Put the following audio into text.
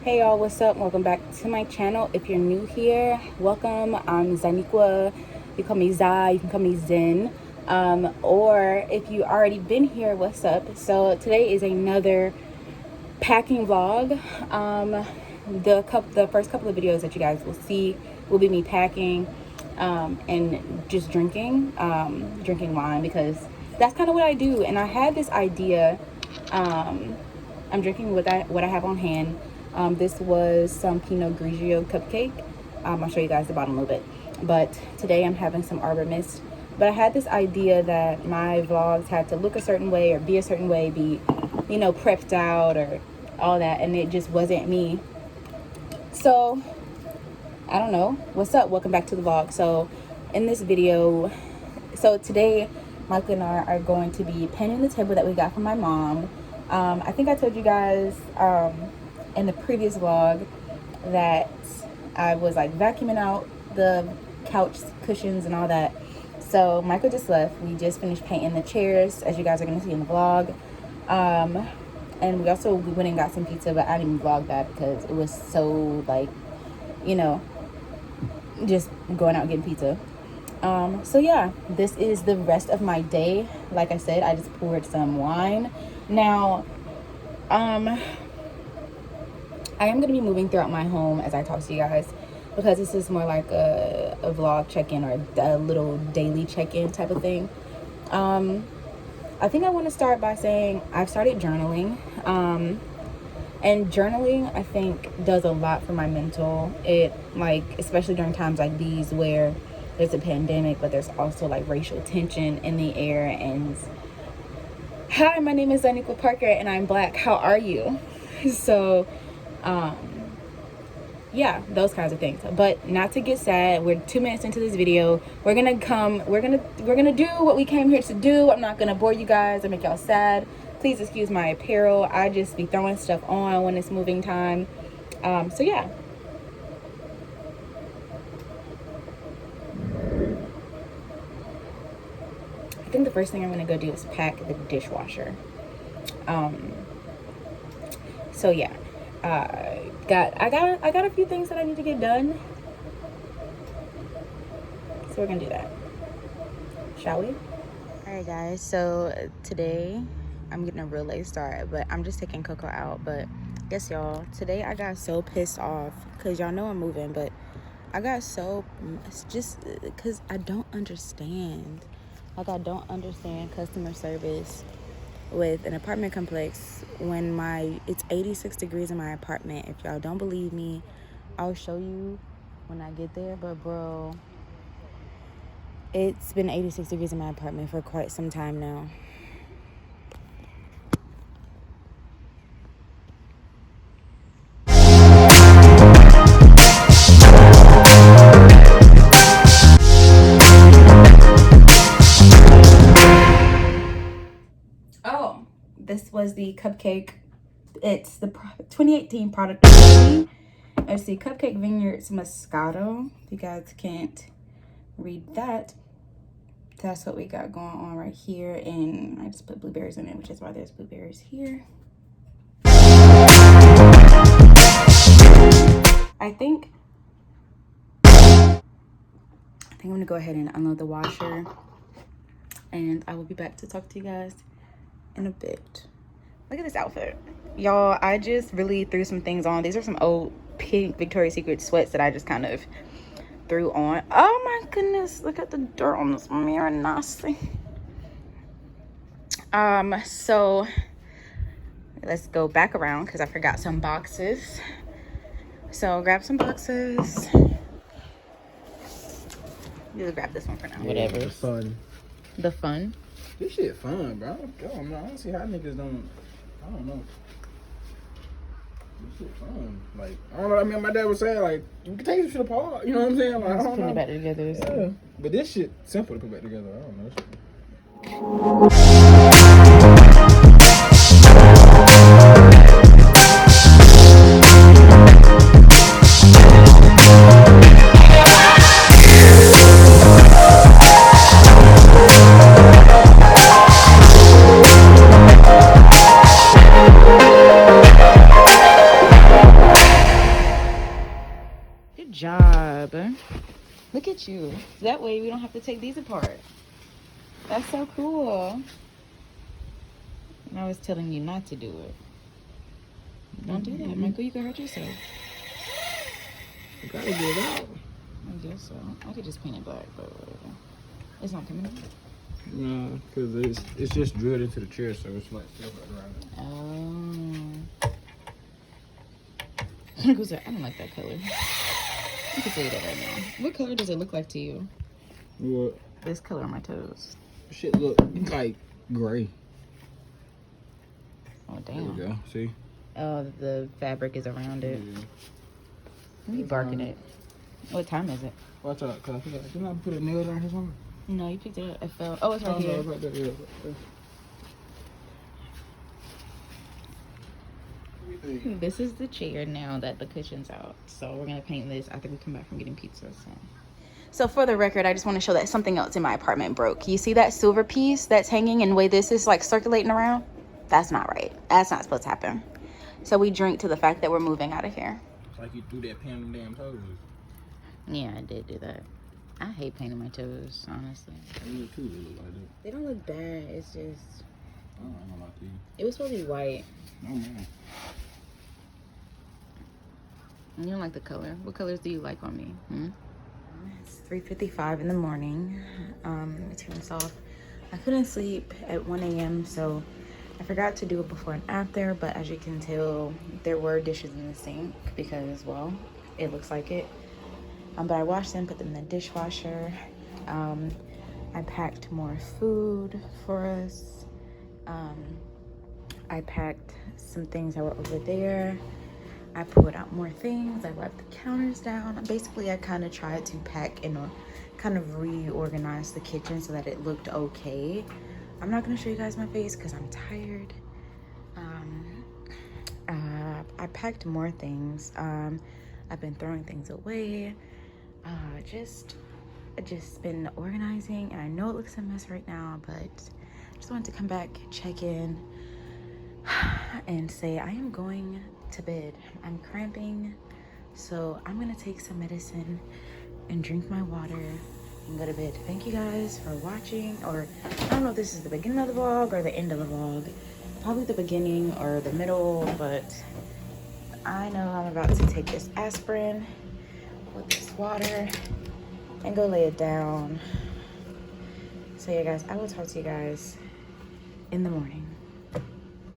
Hey y'all, what's up? Welcome back to my channel. If you're new here, welcome. I'm Zaniqua. You call me Za, you can call me Zen. Or if you already been here, what's up? So today is another packing vlog. The first couple of videos that you guys will see will be me packing and just drinking wine, because that's kind of what I do. And I had this idea. I'm drinking what I have on hand. This was some Pinot Grigio cupcake. I'll show you guys the bottom a little bit. But today I'm having some Arbor Mist. But I had this idea that my vlogs had to look a certain way or be a certain way, be, you know, prepped out or all that. And it just wasn't me. So, I don't know. What's up? Welcome back to the vlog. So, in this video, today, Michael and I are going to be painting the table that we got from my mom. I think I told you guys in the previous vlog that I was like vacuuming out the couch cushions and all that. So Michael just left. We just finished painting the chairs, as you guys are going to see in the vlog. And we went and got some pizza, but I didn't even vlog that because it was so, like, you know, just going out and getting pizza. So yeah, this is the rest of my day. Like I said, I just poured some wine. Now, I am going to be moving throughout my home as I talk to you guys, because this is more like a vlog check-in or a little daily check-in type of thing. I think I want to start by saying I've started journaling. And journaling, I think, does a lot for my mental. It, like, especially during times like these where there's a pandemic, but there's also like racial tension in the air. And hi, my name is Zaniqua Parker and I'm Black. How are you? So, yeah, those kinds of things. But not to get sad, we're 2 minutes into this video. We're gonna do what we came here to do. I'm not gonna bore you guys or make y'all sad. Please excuse my apparel. I just be throwing stuff on when it's moving time. So yeah. I think the first thing I'm gonna go do is pack the dishwasher. So yeah. I got a few things that I need to get done. So we're gonna do that. Shall we? Alright guys, so today I'm getting a real late start, but I'm just taking Coco out. But yes y'all, today I got so pissed off because y'all know I'm moving, but I got so, just because I don't understand. Like, I don't understand customer service with an apartment complex when it's 86 degrees in my apartment. If y'all don't believe me, I'll show you when I get there. But bro, it's been 86 degrees in my apartment for quite some time now. This was the cupcake. It's the 2018 product. It's the Cupcake Vineyards Moscato. If you guys can't read that, that's what we got going on right here. And I just put blueberries in it, which is why there's blueberries here. I think I'm gonna go ahead and unload the washer, and I will be back to talk to you guys in a bit. Look at this outfit, y'all. I just really threw some things on. These are some old pink Victoria's Secret sweats that I just kind of threw on. Oh my goodness, look at the dirt on this mirror. Nasty. So let's go back around because I forgot some boxes. So grab some boxes. Just grab this one for now. Whatever. Yeah, fun. The fun? This shit fun, bro. I don't see how niggas don't. I don't know. This shit fun. Like, I don't know. I mean, my dad was saying, like, you can take this shit apart. You know what I'm saying? Like, I don't know. Put it back together. Yeah. But this shit simple to put back together. I don't know. job. Look at you. That way we don't have to take these apart. That's so cool. And I was telling you not to do it. Don't do that, Michael. You can hurt yourself. You gotta get it out. I guess so. I could just paint it black, but whatever. It's not coming out. No, because it's just drilled into the chair, so it's like stuff around it. Oh. Michael said, I don't like that color. You can say that right now. What color does it look like to you? What? This color on my toes. Shit look like gray. Oh, damn. There we go. See? Oh, the fabric is around it. Yeah. Let me barking it. What time is it? Watch out, cause didn't I put a nail down here somewhere? No, you picked it up. It fell. Oh, it's right here. No, it's right there. Yeah, right there. This is the chair now that the cushion's out. So we're going to paint this after we come back from getting pizza. So for the record, I just want to show that something else in my apartment broke. You see that silver piece that's hanging and the way this is like circulating around? That's not right. That's not supposed to happen. So we drink to the fact that we're moving out of here. It's like you threw that pan on damn toes. Yeah, I did do that. I hate painting my toes, honestly. They look cute, they look like that. They don't look bad. It's just... I don't know about these. It was supposed to be white. Oh, man. You don't like the color? What colors do you like on me? It's 3:55 in the morning. Let me turn this off. I couldn't sleep at 1 a.m. so I forgot to do it before and after, but as you can tell, there were dishes in the sink because, well, it looks like it. But I washed them, put them in the dishwasher. I packed more food for us. I packed some things that were over there. I pulled out more things. I wiped the counters down. Basically, I kind of tried to pack and kind of reorganize the kitchen so that it looked okay. I'm not going to show you guys my face because I'm tired. I packed more things. I've been throwing things away. Just been organizing, and I know it looks a mess right now, but I just wanted to come back, check in, and say I am going to bed. I'm cramping, so I'm gonna take some medicine and drink my water and go to bed. Thank you guys for watching, or I don't know if this is the beginning of the vlog or the end of the vlog. Probably the beginning or the middle, but I know I'm about to take this aspirin with this water and go lay it down. So yeah guys, I will talk to you guys in the morning.